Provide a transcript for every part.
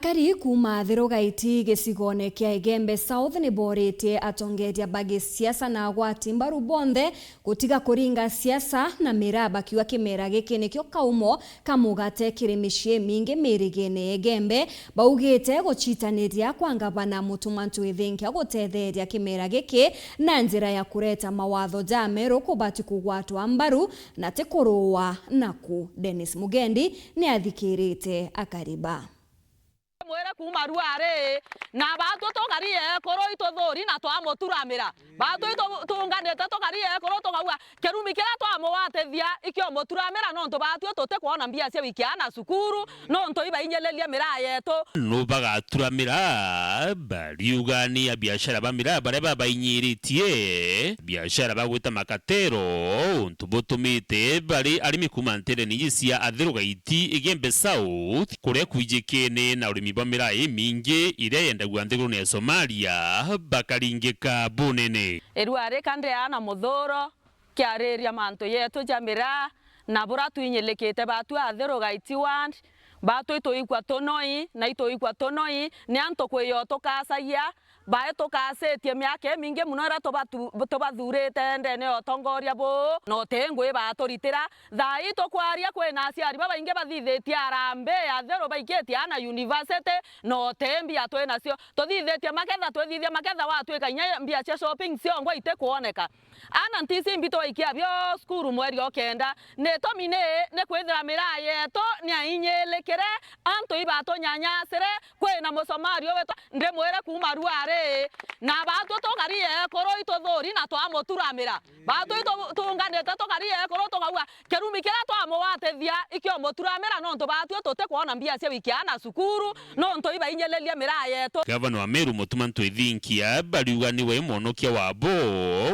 Kari kuma thirogaiti gicigone kia Igembe South ni borite atongeria bagi siasa na agwati mbaru bonthe gutiga kuringa siasa na miraba kiwa kimera giki nikio kaumo kamugate kiri micii mingi mirigene Igembe baugite gucitaniria kwa ngavana Mutumantu Ithinkia gutetheria kimera giki na njira ya kureta mawatho jameru kubati kugwatwa mbaru na tikuruwa naku. Dennis Mugendi ni athikirite akariba mwere kuma ruare na batu tokarie koro itothori na twamuturamira batu tunganete tokarie koro tokaua kerumikira twamwatethia ikio muturamira no batu tote kuona mbia cia wikiana sukuru no iba inyelelia mira yetu no bagaturamira bariugani ya biashara bamira bare babainyiritie biashara bagwita makatero ntubutumite bari arimi kumantere niyisia athirogaiti Igembe South kure kwijikene na urimi bamira mingi ire yenda gwandeguru ne Somalia bakaringika bunene eruare kande ana muthoro kiareria manto yetu jamira na bora tuinyelekete batu athirogaiti wand batu itoigwa tonoi na itoigwa tonoi ni anto kweyo tokasagia bae tokasetie miake mingi muno ra tobathurite ndene otongoria bo no tengwe batoritira thai tokwaria kwena aciari babainge bathithetie arambe athero baiketie ana university no tembi atwena cio tothithetie maketha twithithia maketha watwika inya mbia cia shopping cio ngwa ite kuoneka ana ntisi mbito ikia bio skuru mweri okenda ne tomine ne kwithira mira yeto ni ainyelekere anto ibato nyanyasire kwena musomario weto ndre mwere kuma ruare na batu tokarie koro itothori na twamuturamira batu tunganete tokarie koro tokaua kerumikira twamwatethia ikio muturamira no batu tote kuona mbia cia wikiana sukuru no iba inyelelia mira yetu. Gavana wa Meru Mutumantu Ithinkia bariugani we monokia wabo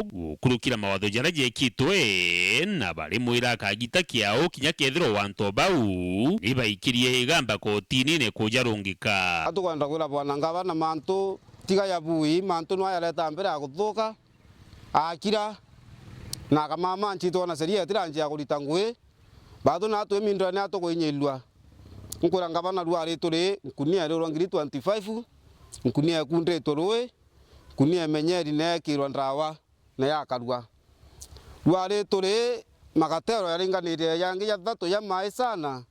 gukurukira mawatho jara jekitwe na bari mwira kagita kiao kinya kethiro wanto bau ibaikirie igamba kotini ne kujarungika atukwenda kwira bwana ngavana mantu tiga ya bui mantu no ayaleta mbere aguthuka akira na kama manchi tona seria tiranje ya kulita ngwe bado na atwe mindra na to kuinyelwa nkura ngavana ruare turi nkunia rero ngiri 25 nkunia kundre torwe kunia menyeri ne kirwa ndawa na yakarwa ruare turi magatero yaringanire yangi ya thatu ya mai sana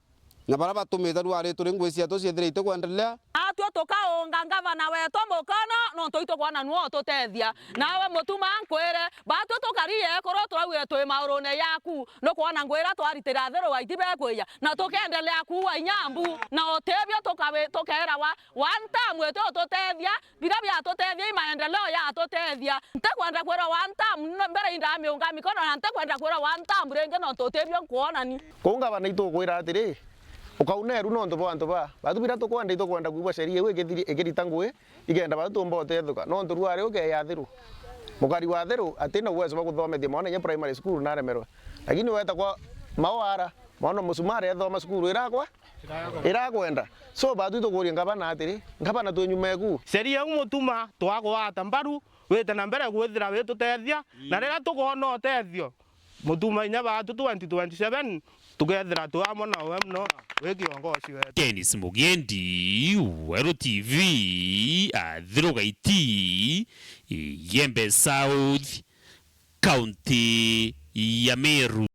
na baraba tumita ruare turi ngwisia to ciethirite kwendelea atwo tokaonga ngavana weto mukano no toito kwana nuo totethia nawe mutuma nkwire batu tokarie koro twawe twe maurone yaku no kwana ngwira twaritira thero waiti bekweya na tokendelea kuwa inyambu na otebia tokawe tokera wa ntamu weto totethia bira bya totethia maendeleo ya totethia ntakwenda kwera wa ntamu mbere indame unga mikono na ntakwenda kwera wa ntamu renge no totebia kuona ni konga bana itokwira atiri ukauneru no ndo bantu ba batu bira to kwenda ito kwenda kuba serie we egirita ngwe igenda batu mbote thuka no ndo ruare uke ya thiru mukari wa thiru atina uwezo wa kuthomethia mwana ya primary school na remerwa lakini weta kwa mawara mwana musumari athoma school irakwenda so batu ito kuria ngabana atiri ngabana twenyumeku serie umutuma twagwata mbaru wete na mbere gwithira wetu tethia na rira tukoona otethio mutuma inya batu 2027 tugethera tuamona we mno wekiongoci wetu. Dennis Mugendi, Wero TV, athirogaiti Igembe South, County ya Meru.